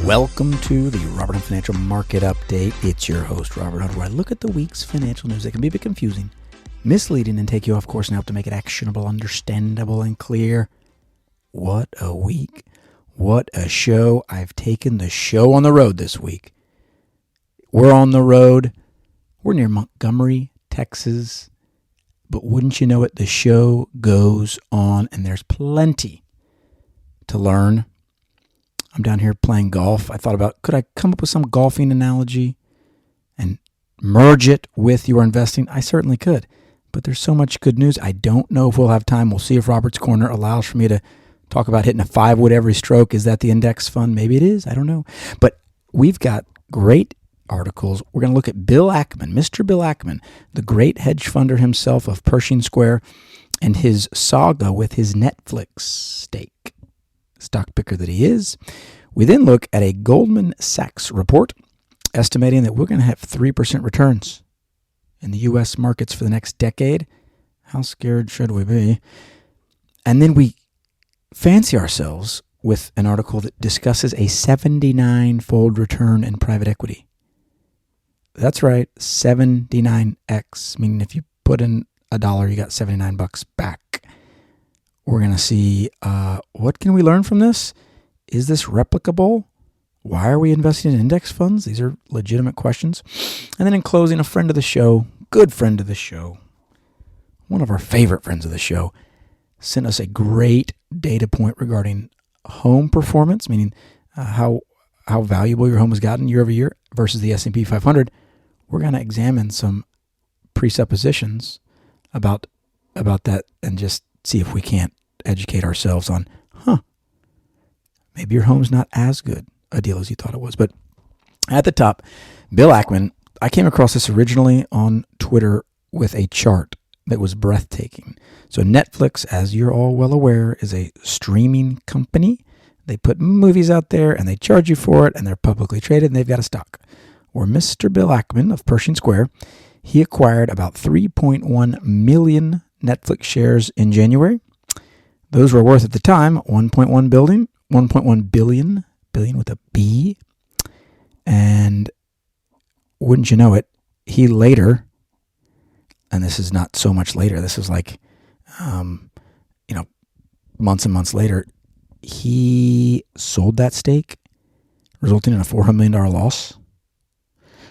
Welcome to the Robert Hunt Financial Market Update. It's your host, Robert Hunt, where I look at the week's financial news that can be a bit confusing, misleading, and take you off course and help to make it actionable, understandable, and clear. What a week. What a show. I've taken the show on the road this week. We're on the road. We're near Montgomery, Texas. But wouldn't you know it, the show goes on, and there's plenty to learn. I'm down here playing golf. I thought about, could I come up with some golfing analogy and merge it with your investing? I certainly could. But there's so much good news. I don't know if we'll have time. We'll see if Robert's Corner allows for me to talk about hitting a 5-wood every stroke. Is that the index fund? Maybe it is. I don't know. But we've got great articles. We're going to look at Bill Ackman, Mr. Bill Ackman, the great hedge funder himself of Pershing Square, and his saga with his Netflix stake. Stock picker that he is. We then look at a Goldman Sachs report estimating that we're going to have 3% returns in the U.S. markets for the next decade. How scared should we be? And then we fancy ourselves with an article that discusses a 79-fold return in private equity. That's right, 79x, meaning if you put in $1, you got $79 back. We're going to see what can we learn from this? Is this replicable? Why are we investing in index funds? These are legitimate questions. And then in closing, a friend of the show, good friend of the show, one of our favorite friends of the show, sent us a great data point regarding home performance, meaning how valuable your home has gotten year over year versus the S&P 500. We're going to examine some presuppositions about that and just see if we can't educate ourselves on, maybe your home's not as good a deal as you thought it was. But at the top, Bill Ackman, I came across this originally on Twitter with a chart that was breathtaking. So Netflix, as you're all well aware, is a streaming company. They put movies out there and they charge you for it, and they're publicly traded and they've got a stock. Where Mr. Bill Ackman of Pershing Square, he acquired about 3.1 million Netflix shares in January. Those were worth at the time $1.1 billion with a B. And wouldn't you know it, he later, and this is not so much later, this is like, months and months later, he sold that stake, resulting in a $400 million loss.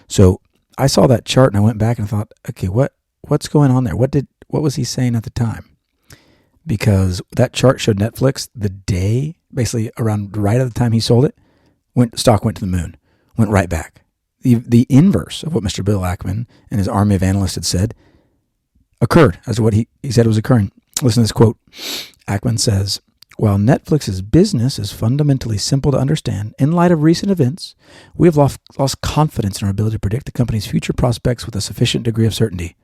So I saw that chart and I went back and thought, okay, what's going on there? What was he saying at the time? Because that chart showed Netflix the day, basically around right at the time he sold it, stock went to the moon, went right back. The inverse of what Mr. Bill Ackman and his army of analysts had said occurred as to what he said was occurring. Listen to this quote. Ackman says, "While Netflix's business is fundamentally simple to understand, in light of recent events, we have lost confidence in our ability to predict the company's future prospects with a sufficient degree of certainty."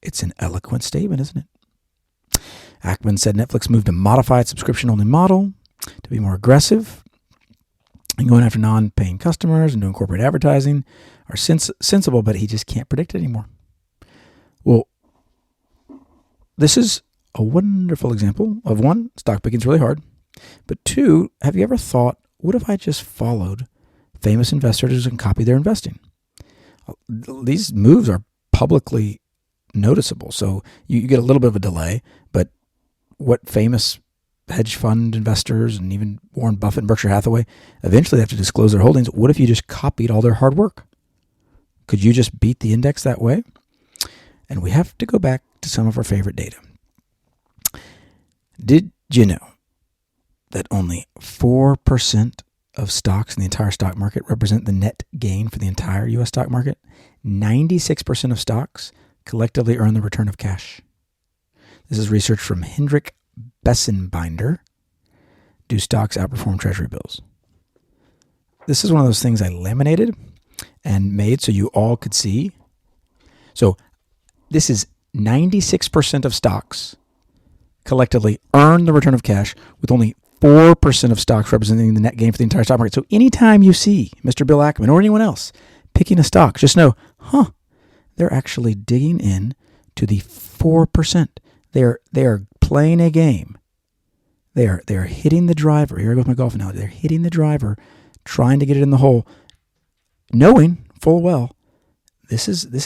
It's an eloquent statement, isn't it? Ackman said Netflix moved to modify its subscription-only model to be more aggressive and going after non-paying customers and doing corporate advertising are sensible, but he just can't predict it anymore. Well, this is a wonderful example of one, stock picking is really hard, but two, have you ever thought, what if I just followed famous investors and copied their investing? These moves are publicly noticeable, so you get a little bit of a delay, but what famous hedge fund investors and even Warren Buffett and Berkshire Hathaway, eventually they have to disclose their holdings. What if you just copied all their hard work? Could you just beat the index that way? And we have to go back to some of our favorite data. Did you know that only 4% of stocks in the entire stock market represent the net gain for the entire U.S. stock market? 96% of stocks collectively earn the return of cash. This is research from Hendrik Bessenbinder. Do stocks outperform treasury bills? This is one of those things I laminated and made so you all could see. So this is 96% of stocks collectively earn the return of cash, with only 4% of stocks representing the net gain for the entire stock market. So anytime you see Mr. Bill Ackman or anyone else picking a stock, just know, they're actually digging in to the 4%. They are playing a game. They are hitting the driver. Here I go with my golf analogy. They're hitting the driver, trying to get it in the hole, knowing full well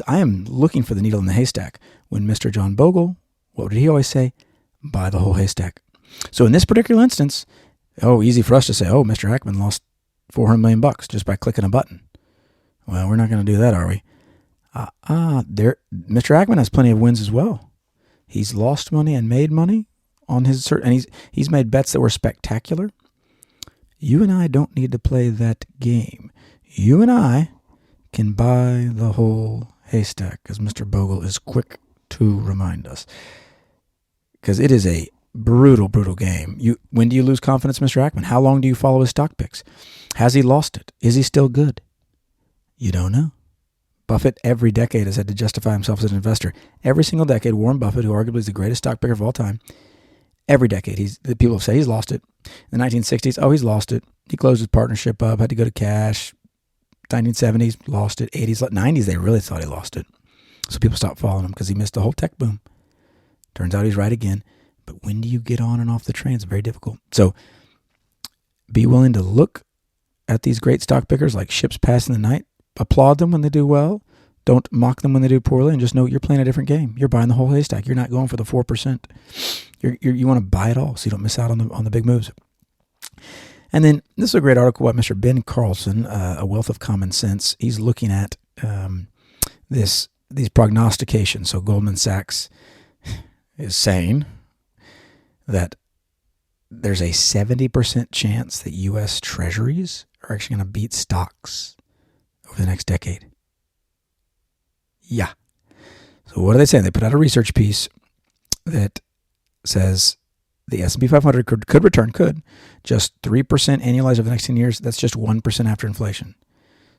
I am looking for the needle in the haystack. When Mr. John Bogle, what did he always say? Buy the whole haystack. So in this particular instance, easy for us to say, Mr. Ackman lost $400 million just by clicking a button. Well, we're not going to do that, are we? Mr. Ackman has plenty of wins as well. He's lost money and made money on his and he's made bets that were spectacular. You and I don't need to play that game. You and I can buy the whole haystack, as Mr. Bogle is quick to remind us. Because it is a brutal, brutal game. When do you lose confidence, Mr. Ackman? How long do you follow his stock picks? Has he lost it? Is he still good? You don't know. Buffett every decade has had to justify himself as an investor. Every single decade, Warren Buffett, who arguably is the greatest stock picker of all time, every decade, the people say he's lost it. In the 1960s, he's lost it. He closed his partnership up, had to go to cash. 1970s, lost it. 80s, 90s, they really thought he lost it. So people stopped following him because he missed the whole tech boom. Turns out he's right again. But when do you get on and off the train? It's very difficult. So be willing to look at these great stock pickers like ships passing the night. Applaud them when they do well. Don't mock them when they do poorly, and just know you're playing a different game. You're buying the whole haystack. You're not going for the 4%. You want to buy it all so you don't miss out on the big moves. And then this is a great article by Mr. Ben Carlson, A Wealth of Common Sense. He's looking at these prognostications. So Goldman Sachs is saying that there's a 70% chance that U.S. Treasuries are actually going to beat stocks over the next decade. Yeah. So what are they saying? They put out a research piece that says the S&P 500 could return just 3% annualized over the next 10 years. That's just 1% after inflation.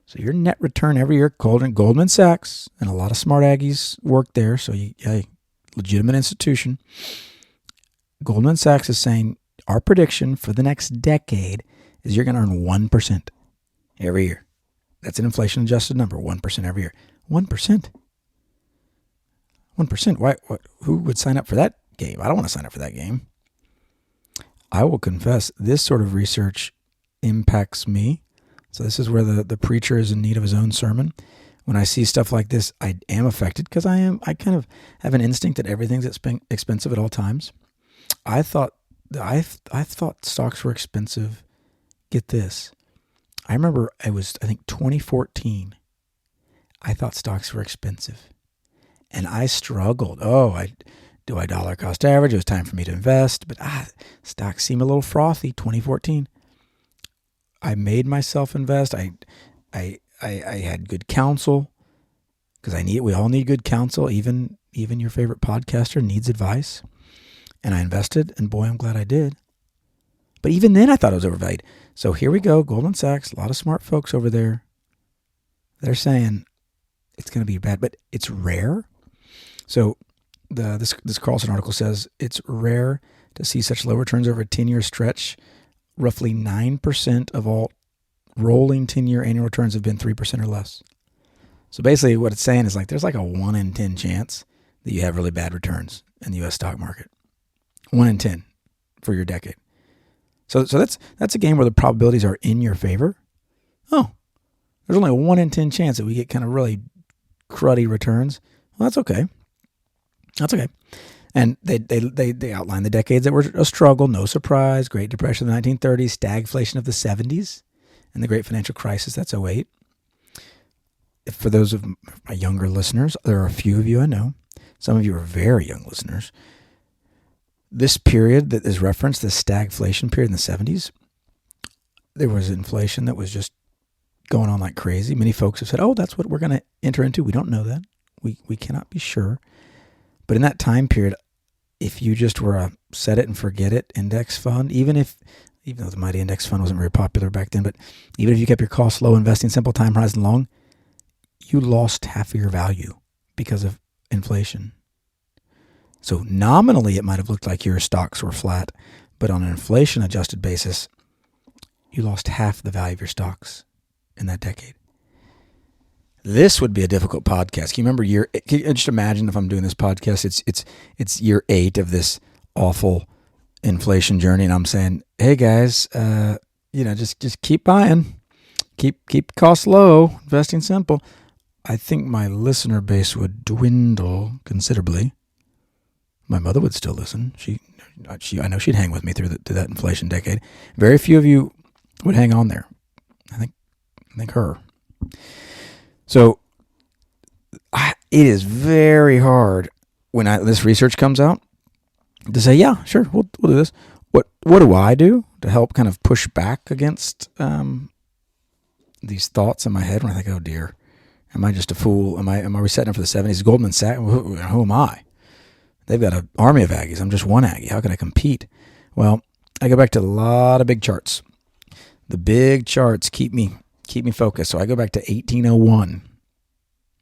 So your net return every year, Goldman Sachs, and a lot of smart Aggies work there. So legitimate institution. Goldman Sachs is saying our prediction for the next decade is you're going to earn 1% every year. That's an inflation-adjusted number, 1% every year. 1%? 1%? Why? Who would sign up for that game? I don't want to sign up for that game. I will confess, this sort of research impacts me. So this is where the preacher is in need of his own sermon. When I see stuff like this, I am affected because I kind of have an instinct that everything's expensive at all times. I thought stocks were expensive. Get this. I remember I think 2014. I thought stocks were expensive. And I struggled. Do I dollar cost average? It was time for me to invest. But stocks seem a little frothy. 2014. I made myself invest. I had good counsel because we all need good counsel. Even your favorite podcaster needs advice. And I invested, and boy, I'm glad I did. But even then, I thought it was overvalued. So here we go, Goldman Sachs, a lot of smart folks over there. They're saying it's going to be bad, but it's rare. So this Carlson article says it's rare to see such low returns over a 10-year stretch. Roughly 9% of all rolling 10-year annual returns have been 3% or less. So basically what it's saying is there's a 1 in 10 chance that you have really bad returns in the U.S. stock market. 1 in 10 for your decade. So that's a game where the probabilities are in your favor. There's only a 1 in 10 chance that we get kind of really cruddy returns. Well, that's okay. That's okay. And they outline the decades that were a struggle, no surprise, Great Depression of the 1930s, stagflation of the 70s, and the Great Financial Crisis, that's 2008. For those of my younger listeners, there are a few of you I know. Some of you are very young listeners. This period that is referenced, the stagflation period in the 70s, there was inflation that was just going on like crazy. Many folks have said, that's what we're going to enter into. We don't know that. We cannot be sure. But in that time period, if you just were a set it and forget it index fund, even though the mighty index fund wasn't very popular back then, but even if you kept your costs low, investing simple, time horizon long, you lost half of your value because of inflation. So nominally, it might have looked like your stocks were flat, but on an inflation-adjusted basis, you lost half the value of your stocks in that decade. This would be a difficult podcast. Can you remember just imagine if I'm doing this podcast, it's year 8 of this awful inflation journey, and I'm saying, hey guys, just keep buying. Keep costs low, investing simple. I think my listener base would dwindle considerably. My mother would still listen. I know she'd hang with me through that inflation decade. Very few of you would hang on there. I think her. So it is very hard when this research comes out to say, yeah, sure, we'll do this. What do I do to help kind of push back against these thoughts in my head when I think, oh dear, am I just a fool? Am I setting up for the 70s? Goldman Sachs, who am I? They've got an army of Aggies. I'm just one Aggie. How can I compete? Well, I go back to a lot of big charts. The big charts keep me focused. So I go back to 1801.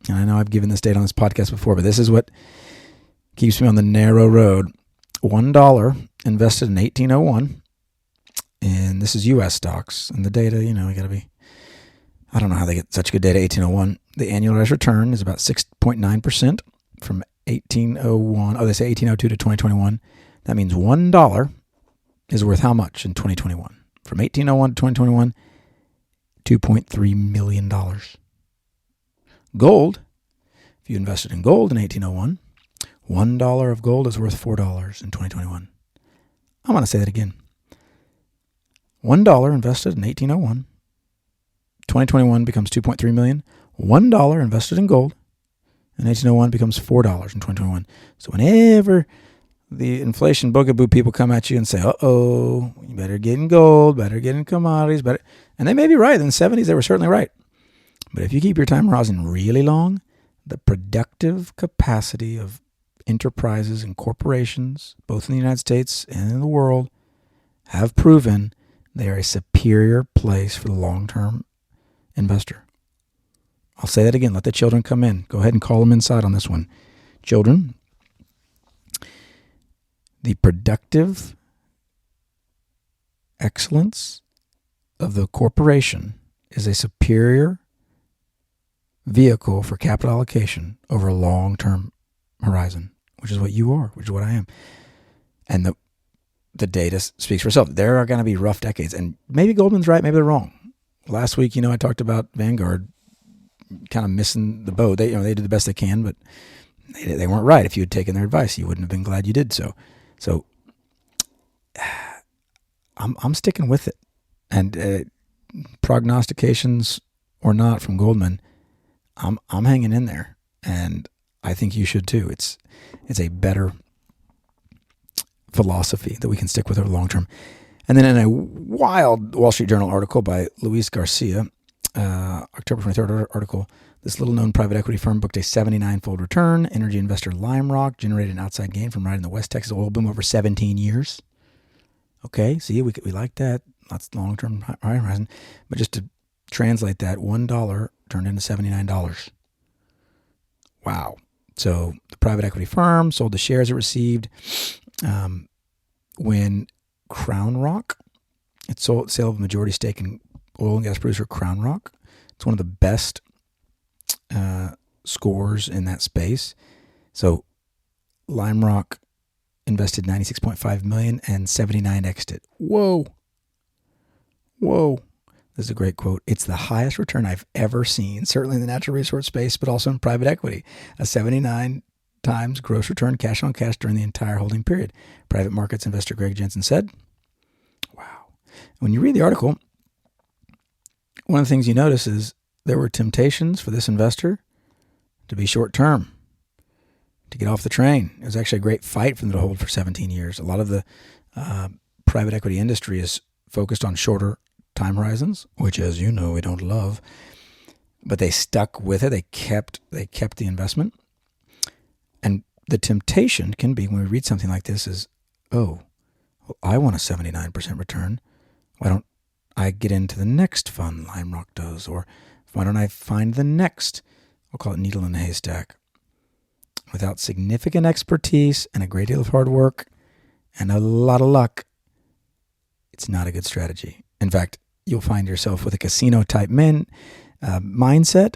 And I know I've given this date on this podcast before, but this is what keeps me on the narrow road. $1 invested in 1801, and this is U.S. stocks. And the data, you got to be, I don't know how they get such good data, 1801. The annualized return is about 6.9% from 1801. Oh, they say 1802 to 2021. That means $1 is worth how much in 2021? From 1801 to 2021, $2.3 million. Gold, if you invested in gold in 1801, $1 of gold is worth $4 in 2021. I want to say that again. $1 invested in 1801, 2021 becomes $2.3 million. $1 invested in gold in 1801 becomes $4 in 2021. So whenever the inflation bugaboo people come at you and say, uh-oh, you better get in gold, better get in commodities, better, and they may be right. In the 70s, they were certainly right. But if you keep your time horizon really long, the productive capacity of enterprises and corporations, both in the United States and in the world, have proven they are a superior place for the long-term investor. I'll say that again. Let the children come in. Go ahead and call them inside on this one. Children, the productive excellence of the corporation is a superior vehicle for capital allocation over a long-term horizon, which is what you are, which is what I am. And the data speaks for itself. There are going to be rough decades, and maybe Goldman's right, maybe they're wrong. Last week, I talked about Vanguard kind of missing the boat. They did the best they can, but they weren't right. If you had taken their advice, you wouldn't have been glad you did so. So I'm sticking with it. And prognostications or not from Goldman, I'm hanging in there, and I think you should too. It's a better philosophy that we can stick with over the long term. And then in a wild Wall Street Journal article by Luis Garcia, October 23rd article, this little-known private equity firm booked a 79-fold return. Energy investor Lime Rock generated an outside gain from riding the West Texas oil boom over 17 years. Okay, see, we like that. That's long-term horizon. But just to translate that, $1 turned into $79. Wow. So the private equity firm sold the shares it received when Crown Rock, sale of a majority stake in oil and gas producer Crown Rock. It's one of the best scores in that space. So Lime Rock invested $96.5 million and 79x'd it. Whoa. This is a great quote. It's the highest return I've ever seen, certainly in the natural resource space, but also in private equity. A 79 times gross return cash on cash during the entire holding period. Private markets investor Greg Jensen said, wow. When you read the article, one of the things you notice is there were temptations for this investor to be short term, to get off the train. It was actually a great fight for them to hold for 17 years. A lot of the private equity industry is focused on shorter time horizons, which, as you know, we don't love. But they stuck with it. They kept the investment. And the temptation can be when we read something like this is, oh, well, I want a 79% return. Why don't I get into the next fund Lime Rock does? Or why don't I find the next, we'll call it needle in a haystack? Without significant expertise and a great deal of hard work and a lot of luck, it's not a good strategy. In fact, you'll find yourself with a casino-type mindset,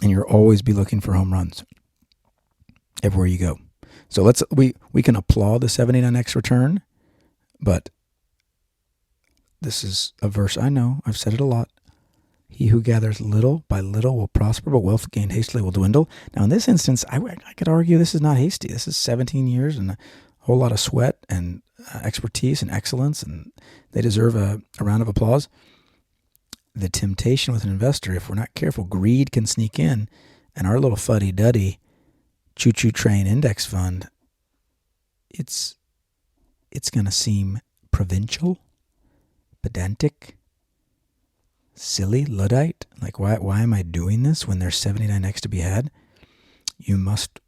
and you'll always be looking for home runs everywhere you go. So we can applaud the 79x return, but this is a verse I know. I've said it a lot. He who gathers little by little will prosper, but wealth gained hastily will dwindle. Now, in this instance, I could argue this is not hasty. This is 17 years and a whole lot of sweat and expertise and excellence, and they deserve a round of applause. The temptation with an investor, if we're not careful, greed can sneak in, and our little fuddy-duddy choo-choo train index fund, it's going to seem provincial, pedantic, silly, Luddite. Like, why am I doing this when there's 79x to be had? You must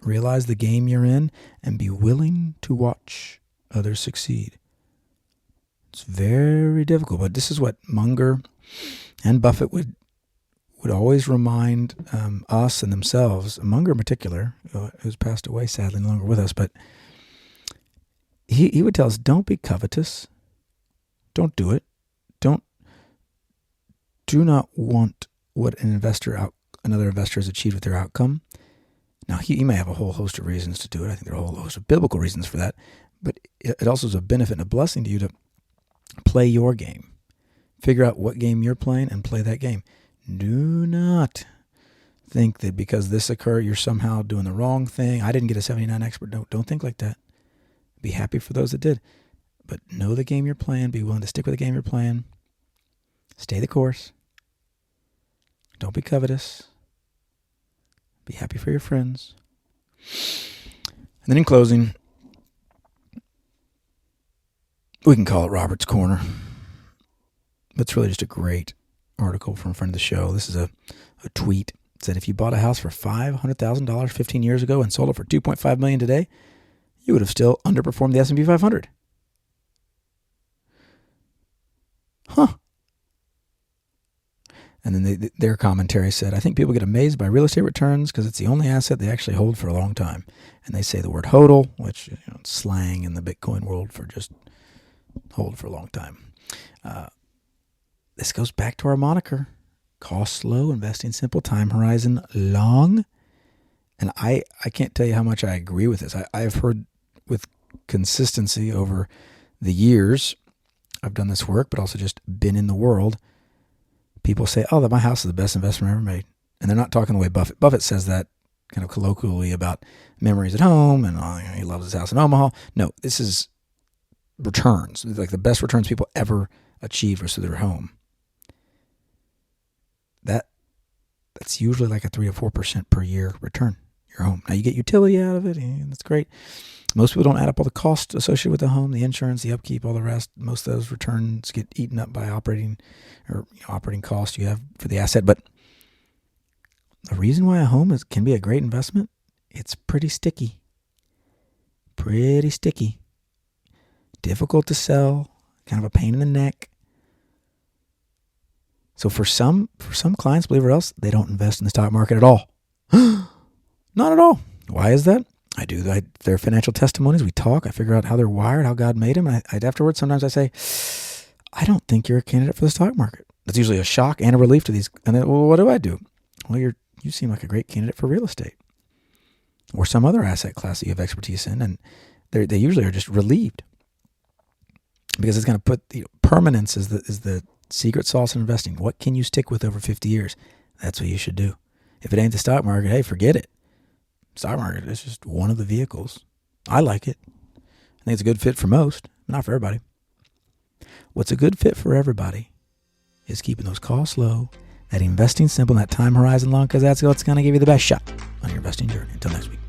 realize the game you're in and be willing to watch others succeed. It's very difficult, but this is what Munger and Buffett would always remind us and themselves. Munger in particular, who's passed away sadly, no longer with us, but he would tell us, don't be covetous. Don't do it. Do not want what another investor has achieved with their outcome. Now, he may have a whole host of reasons to do it. I think there are a whole host of biblical reasons for that. But it also is a benefit and a blessing to you to play your game. Figure out what game you're playing and play that game. Do not think that because this occurred, you're somehow doing the wrong thing. I didn't get a 79 expert. Don't think like that. Be happy for those that did. But know the game you're playing. Be willing to stick with the game you're playing. Stay the course. Don't be covetous. Be happy for your friends. And then in closing, we can call it Robert's Corner. But it's really just a great article from a friend of the show. This is a tweet. It said, if you bought a house for $500,000 15 years ago and sold it for $2.5 million today, you would have still underperformed the S&P 500. Huh. And then their commentary said, I think people get amazed by real estate returns because it's the only asset they actually hold for a long time. And they say the word hodl, which it's slang in the Bitcoin world for just hold for a long time. This goes back to our moniker, cost low, investing simple, time horizon long. And I can't tell you how much I agree with this. I've heard with consistency over the years, I've done this work, but also just been in the world. People say, oh, my house is the best investment I ever made. And they're not talking the way Buffett. Buffett says that kind of colloquially about memories at home and he loves his house in Omaha. No, this is returns. Like the best returns people ever achieved was through their home. That's usually like a 3 or 4% per year return, your home. Now you get utility out of it, and that's great. Most people don't add up all the costs associated with the home, the insurance, the upkeep, all the rest. Most of those returns get eaten up by operating costs you have for the asset. But the reason why a home can be a great investment, it's pretty sticky. Pretty sticky. Difficult to sell, kind of a pain in the neck. So for some clients, believe it or else, they don't invest in the stock market at all. Not at all. Why is that? Their financial testimonies, we talk, I figure out how they're wired, how God made them, and afterwards, sometimes I say, I don't think you're a candidate for the stock market. That's usually a shock and a relief to these. And then, well, what do I do? Well, you seem like a great candidate for real estate or some other asset class that you have expertise in, and they usually are just relieved because it's going to put permanence is the secret sauce in investing. What can you stick with over 50 years? That's what you should do. If it ain't the stock market, hey, forget it. Stock market is just one of the vehicles. I like it. I think it's a good fit for most, not for everybody. What's a good fit for everybody is keeping those costs low, that investing simple, and that time horizon long, because that's what's going to give you the best shot on your investing journey. Until next week.